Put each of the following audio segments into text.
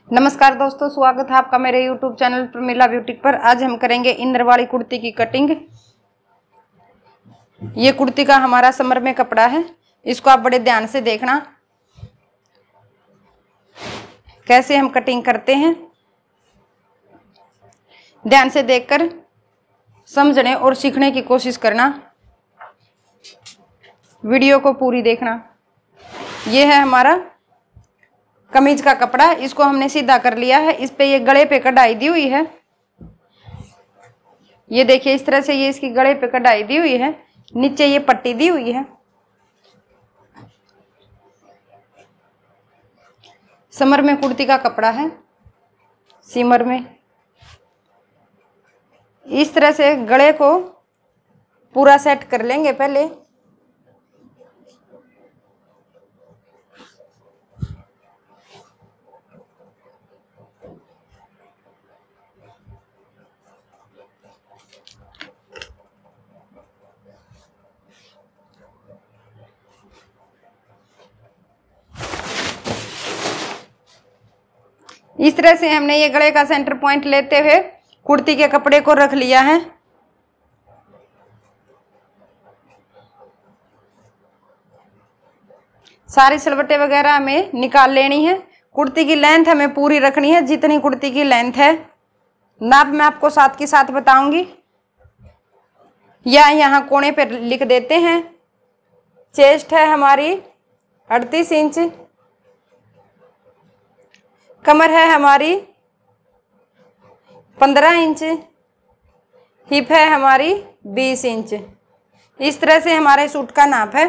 नमस्कार दोस्तों, स्वागत है आपका मेरे YouTube चैनल प्रमिला ब्यूटी पर। आज हम करेंगे इनर वाली कुर्ती की कटिंग। ये कुर्ती का हमारा समर में कपड़ा है। इसको आप बड़े ध्यान से देखना कैसे हम कटिंग करते हैं। ध्यान से देखकर समझने और सीखने की कोशिश करना। वीडियो को पूरी देखना। ये है हमारा कमीज का कपड़ा। इसको हमने सीधा कर लिया है। इस पे ये गले पे कढ़ाई दी हुई है। ये देखिए, इस तरह से ये इसकी गले पे कढ़ाई दी हुई है। नीचे ये पट्टी दी हुई है। समर में कुर्ती का कपड़ा है। सिमर में इस तरह से गले को पूरा सेट कर लेंगे पहले। इस तरह से हमने ये गले का सेंटर पॉइंट लेते हुए कुर्ती के कपड़े को रख लिया है। सारी सिलवटें वगैरह हमें निकाल लेनी है। कुर्ती की लेंथ हमें पूरी रखनी है, जितनी कुर्ती की लेंथ है। नाप मैं आपको साथ के साथ बताऊंगी या यहाँ कोने पर लिख देते हैं। चेस्ट है हमारी 38 इंच। कमर है हमारी 15 इंच। हिप है हमारी 20 इंच। इस तरह से हमारे सूट का नाप है।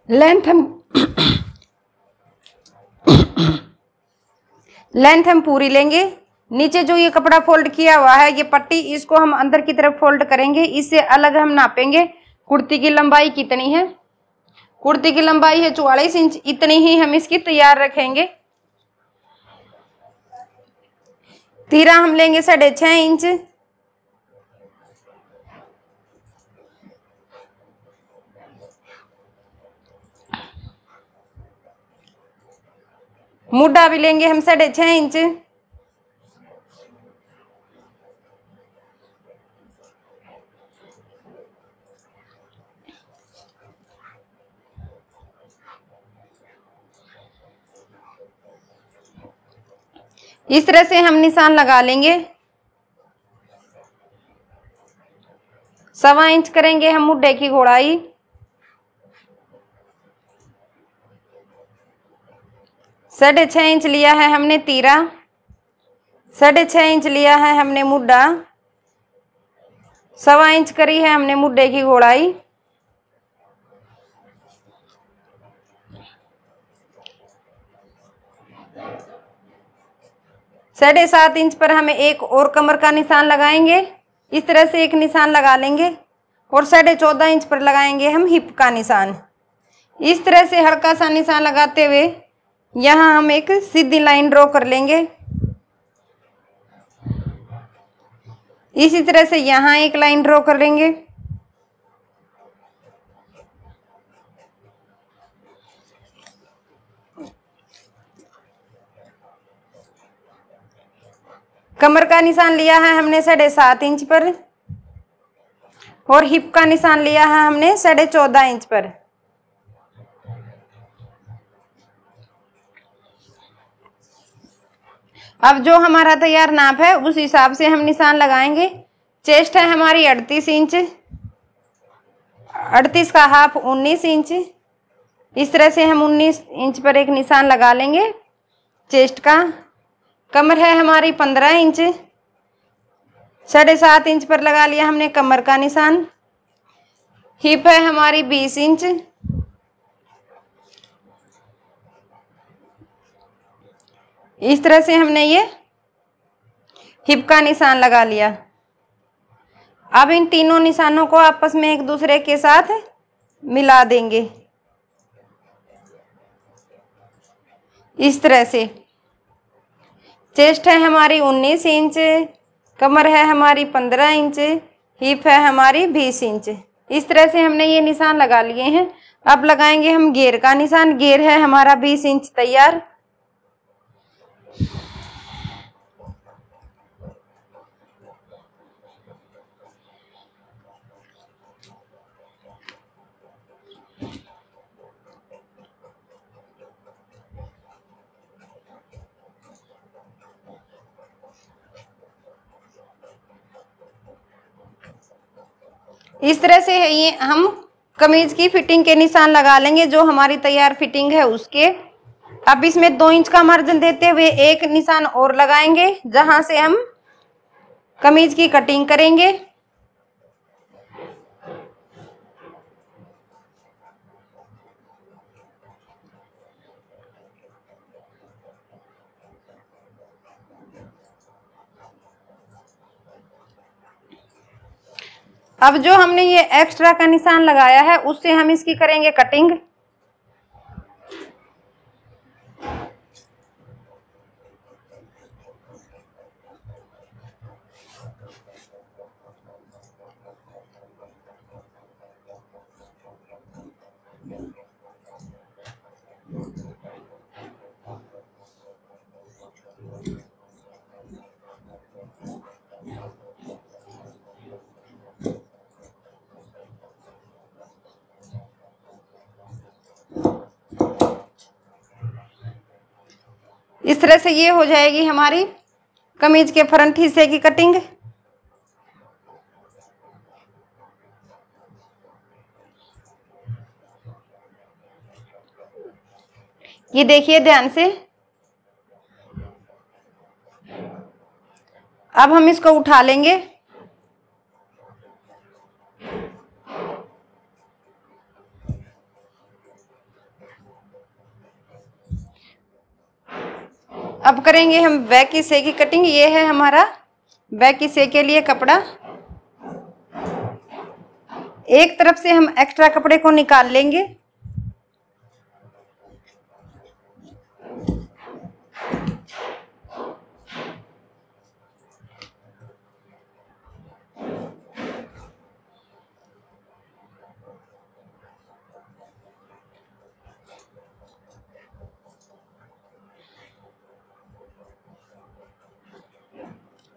लेंथ हम पूरी लेंगे। नीचे जो ये कपड़ा फोल्ड किया हुआ है, ये पट्टी, इसको हम अंदर की तरफ फोल्ड करेंगे। इससे अलग हम नापेंगे कुर्ती की लंबाई कितनी है। कुर्ती की लंबाई है 44 इंच। इतनी ही हम इसकी तैयार रखेंगे। तीरा हम लेंगे 6.5 इंच। मुड्ढा भी लेंगे हम 6.5 इंच। इस तरह से हम निशान लगा लेंगे। 1.25 इंच करेंगे हम मुड्ढे की गोलाई। साढ़े 6 इंच लिया है हमने तीरा। 6.5 इंच लिया है हमने मुड्ढा। 1.25 इंच करी है हमने मुड्ढे की गोलाई। साढ़े 7 इंच पर हमें एक और कमर का निशान लगाएंगे। इस तरह से एक निशान लगा लेंगे और 14.5 इंच पर लगाएंगे हम हिप का निशान। इस तरह से हल्का सा निशान लगाते हुए यहाँ हम एक सीधी लाइन ड्रॉ कर लेंगे। इसी तरह से यहाँ एक लाइन ड्रॉ कर लेंगे। कमर का निशान लिया है हमने 7.5 इंच पर और हिप का निशान लिया है हमने 14.5 इंच पर। अब जो हमारा तैयार नाप है उस हिसाब से हम निशान लगाएंगे। चेस्ट है हमारी 38 इंच। 38 का हाफ 19 इंच। इस तरह से हम 19 इंच पर एक निशान लगा लेंगे चेस्ट का। कमर है हमारी 15 इंच। 7.5 इंच पर लगा लिया हमने कमर का निशान। हिप है हमारी 20 इंच। इस तरह से हमने ये हिप का निशान लगा लिया। अब इन तीनों निशानों को आपस में एक दूसरे के साथ मिला देंगे इस तरह से। चेस्ट है हमारी 19 इंच। कमर है हमारी 15 इंच। हिप है हमारी 20 इंच। इस तरह से हमने ये निशान लगा लिए हैं। अब लगाएंगे हम घेर का निशान। घेर है हमारा 20 इंच तैयार। इस तरह से है ये हम कमीज की फिटिंग के निशान लगा लेंगे जो हमारी तैयार फिटिंग है उसके। अब इसमें 2 इंच का मार्जिन देते हुए एक निशान और लगाएंगे जहां से हम कमीज की कटिंग करेंगे। अब जो हमने ये एक्स्ट्रा का निशान लगाया है उससे हम इसकी करेंगे कटिंग। इस तरह से ये हो जाएगी हमारी कमीज के फ्रंट हिस्से की कटिंग। ये देखिए ध्यान से। अब हम इसको उठा लेंगे। अब करेंगे हम बैक हिस्से की कटिंग। ये है हमारा बैक हिस्से के लिए कपड़ा। एक तरफ से हम एक्स्ट्रा कपड़े को निकाल लेंगे।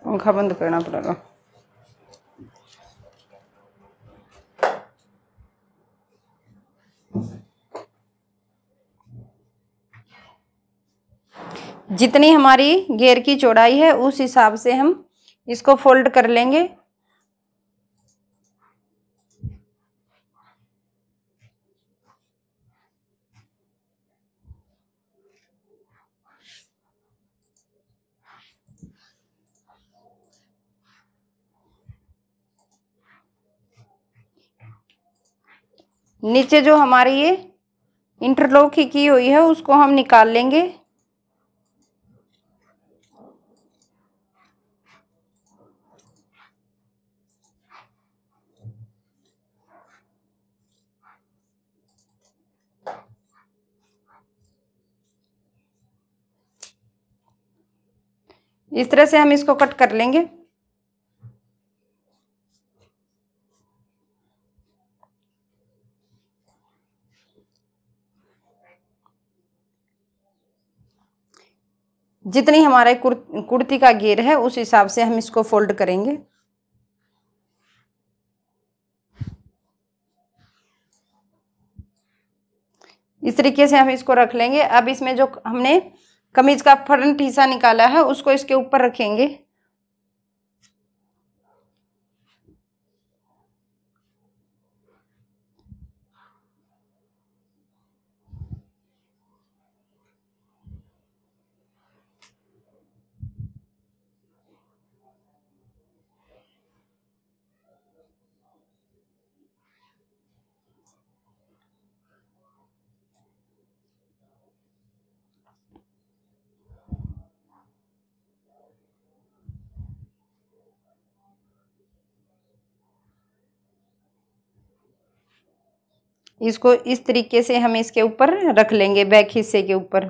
पंखा बंद करना पड़ेगा। जितनी हमारी घेर की चौड़ाई है उस हिसाब से हम इसको फोल्ड कर लेंगे। नीचे जो हमारी ये इंटरलॉक की हुई है उसको हम निकाल लेंगे। इस तरह से हम इसको कट कर लेंगे। जितनी हमारे कुर्ती का घेर है उस हिसाब से हम इसको फोल्ड करेंगे। इस तरीके से हम इसको रख लेंगे। अब इसमें जो हमने कमीज का फ्रंट हिस्सा निकाला है उसको इसके ऊपर रखेंगे। इसको इस तरीके से हम इसके ऊपर रख लेंगे, बैक हिस्से के ऊपर।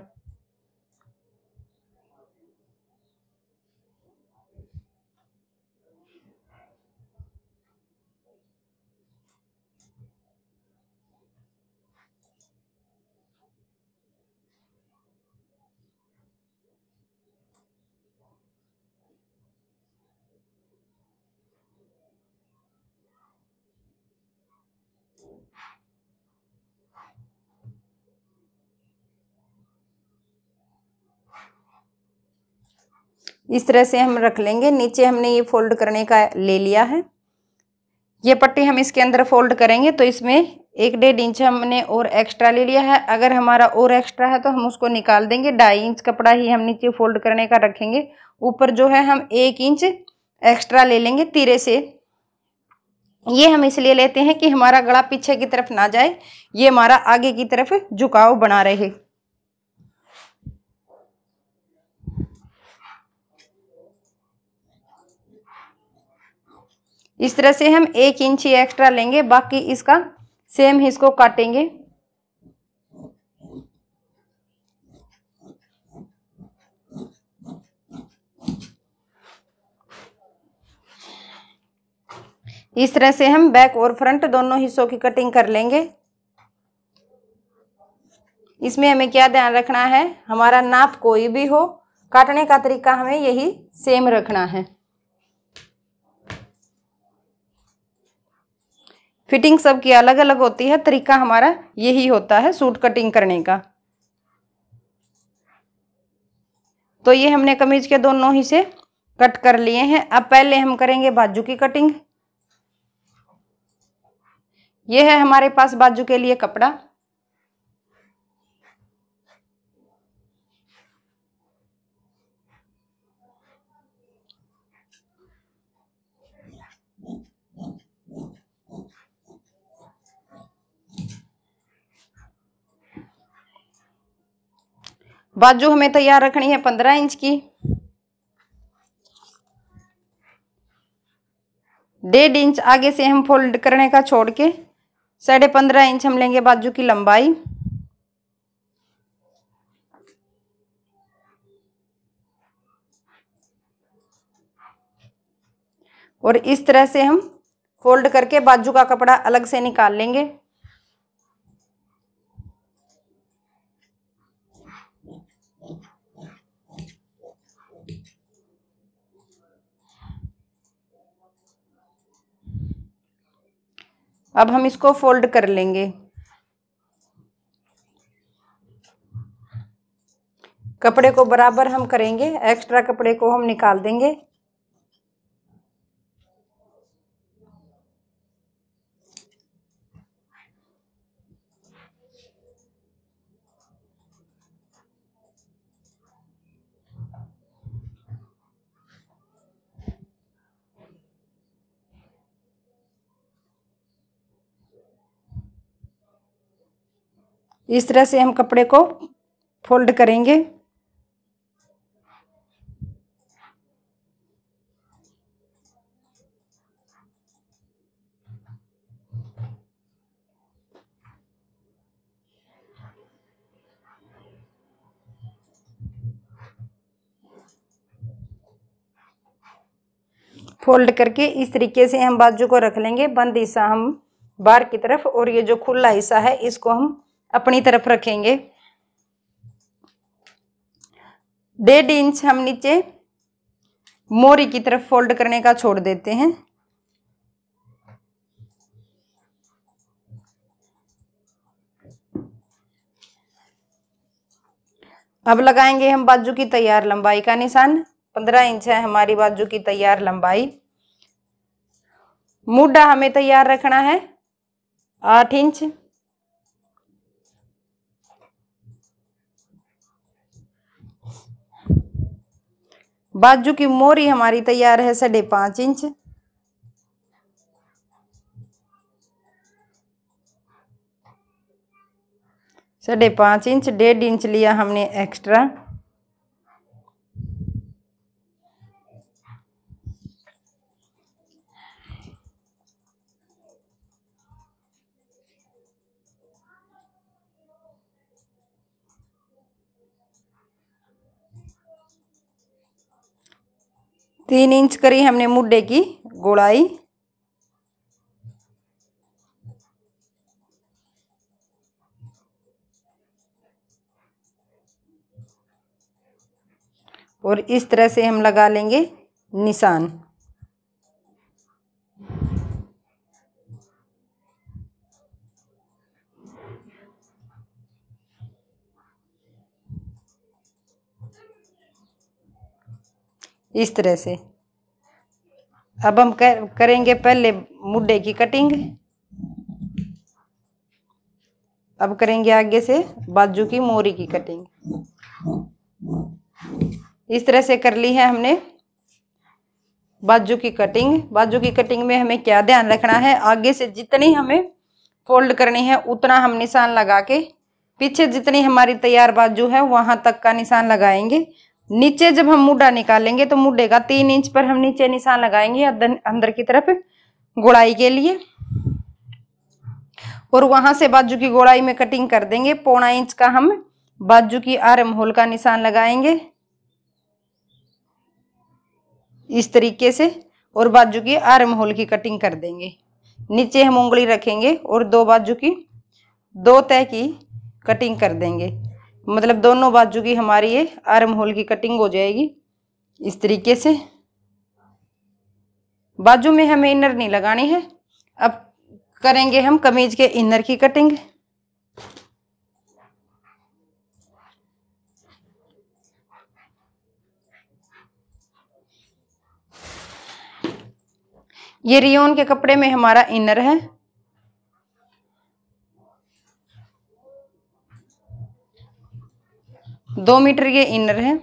इस तरह से हम रख लेंगे। नीचे हमने ये फोल्ड करने का ले लिया है। ये पट्टी हम इसके अंदर फोल्ड करेंगे तो इसमें 1.5 इंच हमने और एक्स्ट्रा ले लिया है। अगर हमारा और एक्स्ट्रा है तो हम उसको निकाल देंगे। 2.5 इंच कपड़ा ही हम नीचे फोल्ड करने का रखेंगे। ऊपर जो है हम 1 इंच एक्स्ट्रा ले लेंगे तिरे से। ये हम इसलिए लेते हैं कि हमारा गला पीछे की तरफ ना जाए, ये हमारा आगे की तरफ झुकाव बना रहे। इस तरह से हम 1 इंच ही एक्स्ट्रा लेंगे, बाकी इसका सेम ही इसको काटेंगे। इस तरह से हम बैक और फ्रंट दोनों हिस्सों की कटिंग कर लेंगे। इसमें हमें क्या ध्यान रखना है, हमारा नाप कोई भी हो, काटने का तरीका हमें यही सेम रखना है। फिटिंग सबकी अलग अलग होती है, तरीका हमारा यही होता है सूट कटिंग करने का। तो ये हमने कमीज के दोनों हिस्से कट कर लिए हैं। अब पहले हम करेंगे बाजू की कटिंग। ये है हमारे पास बाजू के लिए कपड़ा। बाजू हमें तैयार रखनी है 15 इंच की। 1.5 इंच आगे से हम फोल्ड करने का छोड़ के 15.5 इंच हम लेंगे बाजू की लंबाई। और इस तरह से हम फोल्ड करके बाजू का कपड़ा अलग से निकाल लेंगे। अब हम इसको फोल्ड कर लेंगे। कपड़े को बराबर हम करेंगे, एक्स्ट्रा कपड़े को हम निकाल देंगे। इस तरह से हम कपड़े को फोल्ड करेंगे। फोल्ड करके इस तरीके से हम बाजू को रख लेंगे। बंद हिस्सा हम बाहर की तरफ और ये जो खुला हिस्सा है इसको हम अपनी तरफ रखेंगे। 1.5 इंच हम नीचे मोरी की तरफ फोल्ड करने का छोड़ देते हैं। अब लगाएंगे हम बाजू की तैयार लंबाई का निशान। 15 इंच है हमारी बाजू की तैयार लंबाई। मुड्ढा हमें तैयार रखना है 8 इंच। बाजू की मोरी हमारी तैयार है 5.5 इंच। साढ़े 5 इंच, 1.5 इंच लिया हमने एक्स्ट्रा। तीन इंच करी हमने मुड्ढे की गोलाई। और इस तरह से हम लगा लेंगे निशान। इस तरह से। अब हम करेंगे पहले मुड्ढे की कटिंग। अब करेंगे आगे से बाजू की मोरी की कटिंग। इस तरह से कर ली है हमने बाजू की कटिंग। बाजू की कटिंग में हमें क्या ध्यान रखना है, आगे से जितनी हमें फोल्ड करनी है उतना हम निशान लगा के पीछे जितनी हमारी तैयार बाजू है वहां तक का निशान लगाएंगे। नीचे जब हम मुड्ढा निकालेंगे तो मुड्ढे का 3 इंच पर हम नीचे निशान लगाएंगे अंदर की तरफ गोड़ाई के लिए, और वहां से बाजू की गोड़ाई में कटिंग कर देंगे। 1.25 इंच का हम बाजू की आर्म होल का निशान लगाएंगे इस तरीके से, और बाजू की आर्म होल की कटिंग कर देंगे। नीचे हम उंगली रखेंगे और दो बाजू की 2 तह की कटिंग कर देंगे, मतलब दोनों बाजू की हमारी ये आर्म होल की कटिंग हो जाएगी इस तरीके से। बाजू में हमें इनर नहीं लगानी है। अब करेंगे हम कमीज के इनर की कटिंग। ये रियोन के कपड़े में हमारा इनर है। दो मीटर ये इनर है।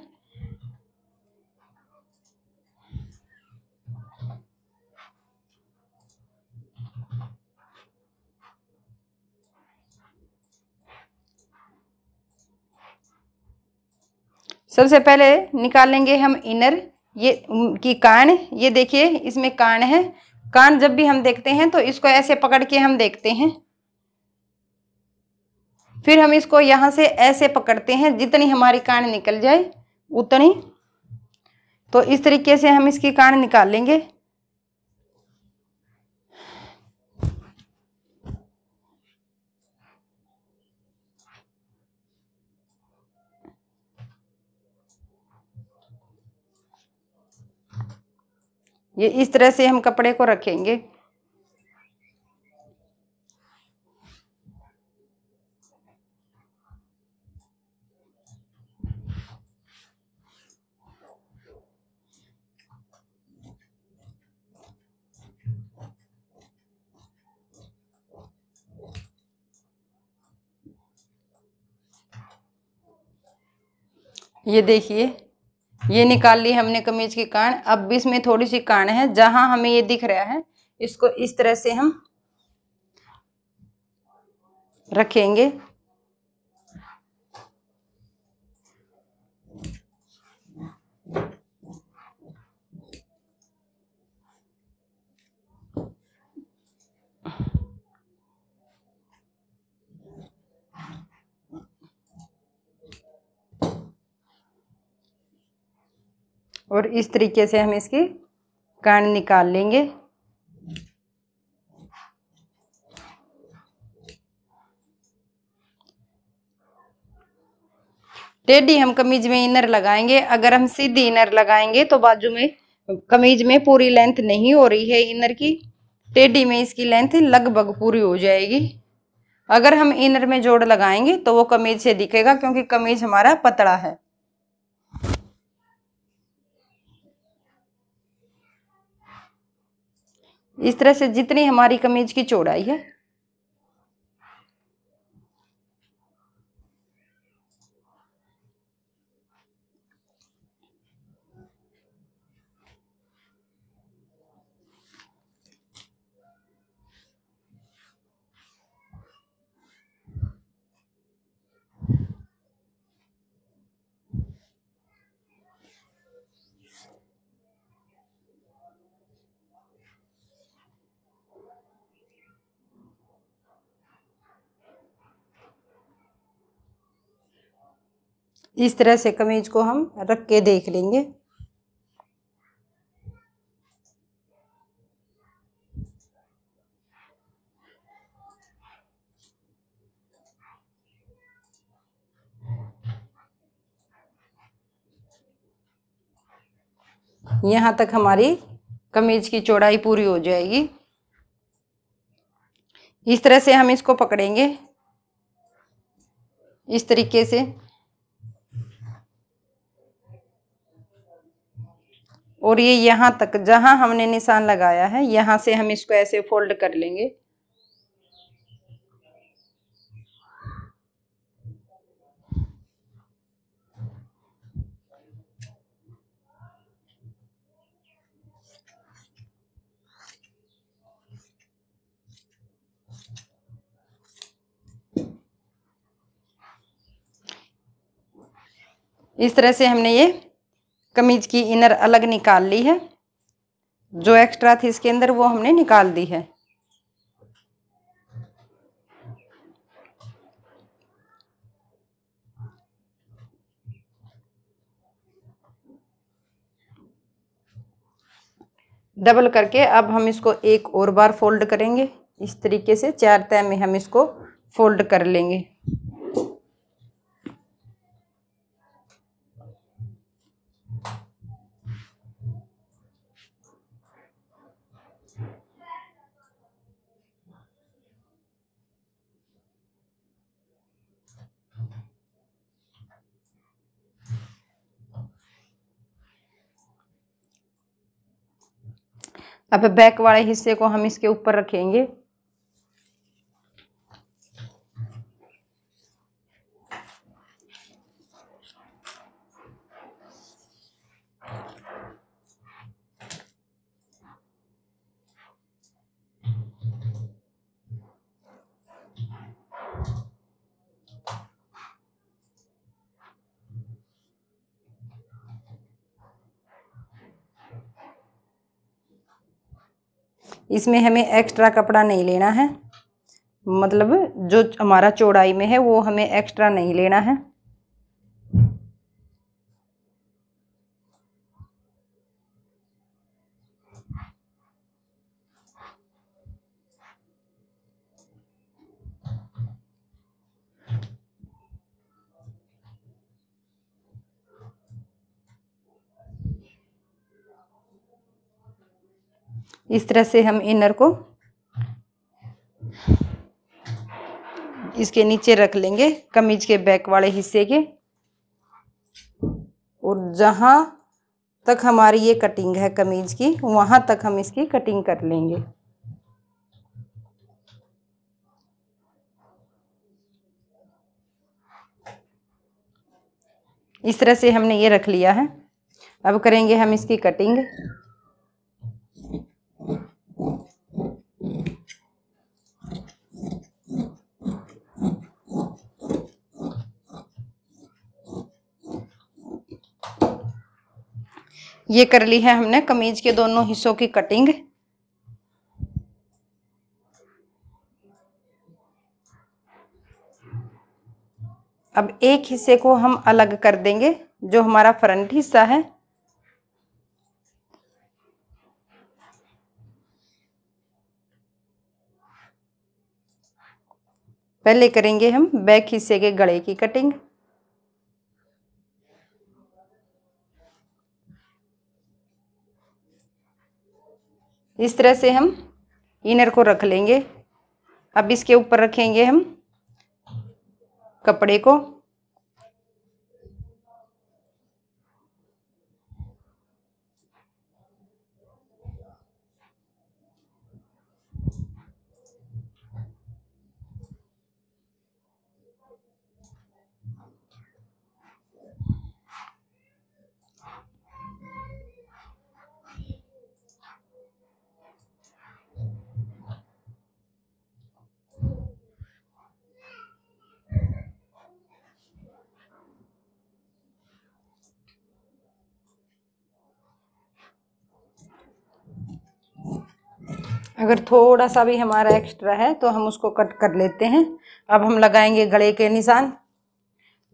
सबसे पहले निकालेंगे हम इनर ये की कान। ये देखिए इसमें कान है। कान जब भी हम देखते हैं तो इसको ऐसे पकड़ के हम देखते हैं, फिर हम इसको यहां से ऐसे पकड़ते हैं, जितनी हमारी कान निकल जाए उतनी। तो इस तरीके से हम इसकी कान निकाल लेंगे। ये इस तरह से हम कपड़े को रखेंगे। ये देखिए ये निकाल ली हमने कमीज की कान। अब इसमें थोड़ी सी कान है, जहां हमें ये दिख रहा है इसको इस तरह से हम रखेंगे। और इस तरीके से हम इसकी कान निकाल लेंगे। टेढ़ी हम कमीज में इनर लगाएंगे। अगर हम सीधी इनर लगाएंगे तो बाजू में कमीज में पूरी लेंथ नहीं हो रही है इनर की, टेढ़ी में इसकी लेंथ लगभग पूरी हो जाएगी। अगर हम इनर में जोड़ लगाएंगे तो वो कमीज से दिखेगा, क्योंकि कमीज हमारा पतला है। इस तरह से जितनी हमारी कमीज की चौड़ाई है इस तरह से कमीज को हम रख के देख लेंगे। यहां तक हमारी कमीज की चौड़ाई पूरी हो जाएगी। इस तरह से हम इसको पकड़ेंगे इस तरीके से। और ये यहाँ तक जहाँ हमने निशान लगाया है यहाँ से हम इसको ऐसे फोल्ड कर लेंगे। इस तरह से हमने ये कमीज की इनर अलग निकाल ली है। जो एक्स्ट्रा थी इसके अंदर वो हमने निकाल दी है। डबल करके अब हम इसको एक और बार फोल्ड करेंगे। इस तरीके से 4 तह में हम इसको फोल्ड कर लेंगे। अब बैक वाले हिस्से को हम इसके ऊपर रखेंगे। इसमें हमें एक्स्ट्रा कपड़ा नहीं लेना है, मतलब जो हमारा चौड़ाई में है वो हमें एक्स्ट्रा नहीं लेना है। इस तरह से हम इनर को इसके नीचे रख लेंगे कमीज के बैक वाले हिस्से के, और जहां तक हमारी ये कटिंग है कमीज की वहां तक हम इसकी कटिंग कर लेंगे। इस तरह से हमने ये रख लिया है। अब करेंगे हम इसकी कटिंग। ये कर ली है हमने कमीज के दोनों हिस्सों की कटिंग। अब एक हिस्से को हम अलग कर देंगे, जो हमारा फ्रंट हिस्सा है। पहले करेंगे हम बैक हिस्से के गले की कटिंग। इस तरह से हम इनर को रख लेंगे। अब इसके ऊपर रखेंगे हम कपड़े को। अगर थोड़ा सा भी हमारा एक्स्ट्रा है तो हम उसको कट कर लेते हैं। अब हम लगाएंगे गले के निशान।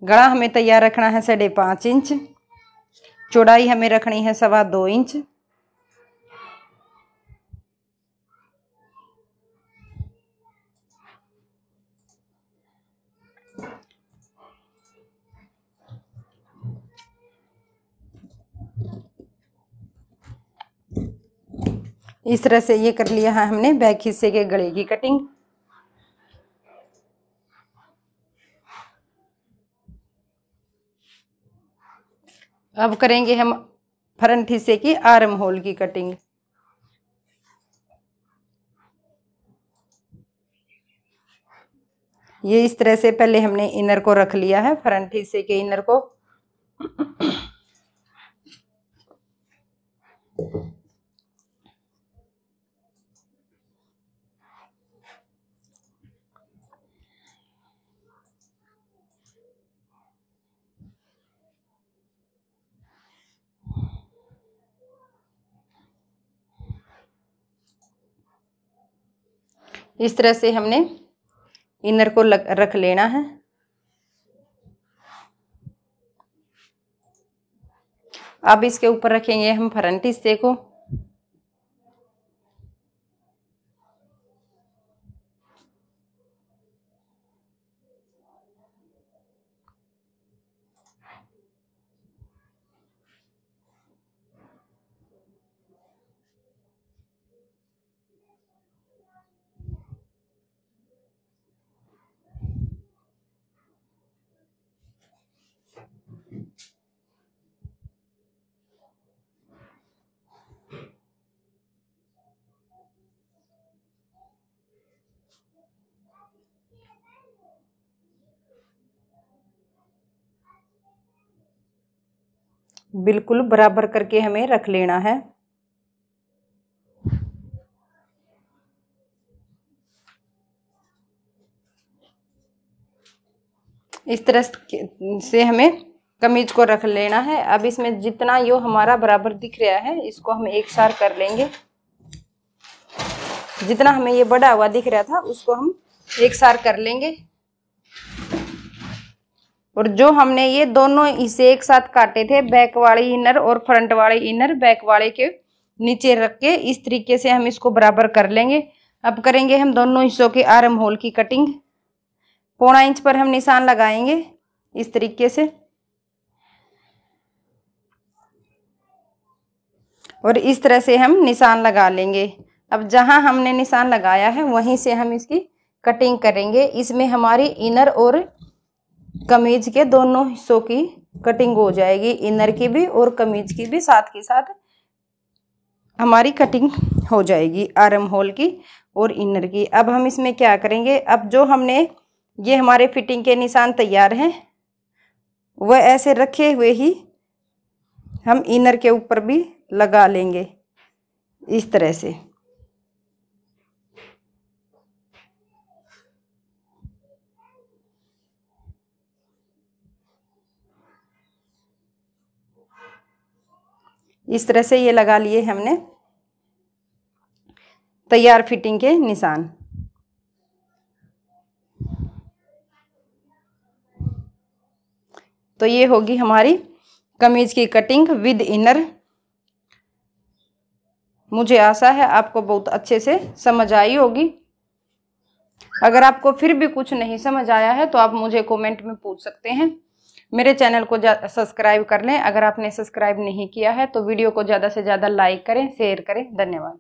गला हमें तैयार रखना है 5.5 इंच, चौड़ाई हमें रखनी है 2.25 इंच। इस तरह से ये कर लिया है हमने बैक हिस्से के गले की कटिंग। अब करेंगे हम फ्रंट हिस्से की आर्म होल की कटिंग। ये इस तरह से पहले हमने इनर को रख लिया है, फ्रंट हिस्से के इनर को। इस तरह से हमने इनर को रख लेना है। अब इसके ऊपर रखेंगे हम फ्रंट हिस्से को। बिल्कुल बराबर करके हमें रख लेना है। इस तरह से हमें कमीज को रख लेना है। अब इसमें जितना यो हमारा बराबर दिख रहा है इसको हम एक सार कर लेंगे। जितना हमें ये बड़ा हुआ दिख रहा था उसको हम एक सार कर लेंगे। और जो हमने ये दोनों इसे एक साथ काटे थे, बैक वाली इनर और फ्रंट वाले इनर, बैक वाले के नीचे रख के इस तरीके से हम इसको बराबर कर लेंगे। अब करेंगे हम दोनों हिस्सों के आर्म होल की कटिंग। 1.25 इंच पर हम निशान लगाएंगे इस तरीके से, और इस तरह से हम निशान लगा लेंगे। अब जहां हमने निशान लगाया है वहीं से हम इसकी कटिंग करेंगे। इसमें हमारी इनर और कमीज के दोनों हिस्सों की कटिंग हो जाएगी, इनर की भी और कमीज की भी साथ के साथ हमारी कटिंग हो जाएगी, आर्म होल की और इनर की। अब हम इसमें क्या करेंगे, अब जो हमने ये हमारे फिटिंग के निशान तैयार हैं वह ऐसे रखे हुए ही हम इनर के ऊपर भी लगा लेंगे इस तरह से। इस तरह से ये लगा लिए हमने तैयार फिटिंग के निशान। तो ये होगी हमारी कमीज की कटिंग विद इनर। मुझे आशा है आपको बहुत अच्छे से समझ आई होगी। अगर आपको फिर भी कुछ नहीं समझ आया है तो आप मुझे कमेंट में पूछ सकते हैं। मेरे चैनल को सब्सक्राइब कर लें। अगर आपने सब्सक्राइब नहीं किया है तो वीडियो को ज़्यादा से ज़्यादा लाइक करें, शेयर करें। धन्यवाद।